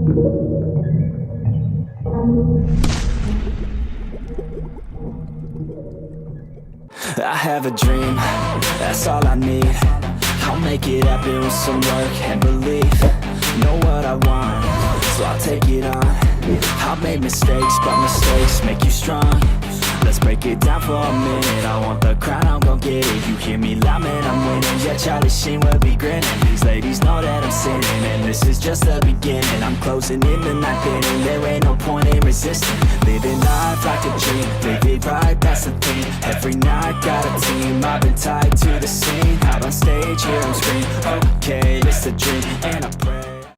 I have a dream, that's all I need. I'll make it happen with some work and belief. Know what I want, so I'll take it on. I've made mistakes, but mistakes make you strong. Let's break it down for a minute. I want the crown, I'm gon' get it. You hear me loud, man, I'm winning. Yeah, Charlie Sheen will be grinning. These ladies know that I'm sinning, and this is just the beginning. I'm closing in the ninth inning. There ain't no point in resisting. Living life like a dream, live it right, that's the thing. Every night, got a team, I've been tied to the scene. Out on stage, hear them scream, okay, this a dream.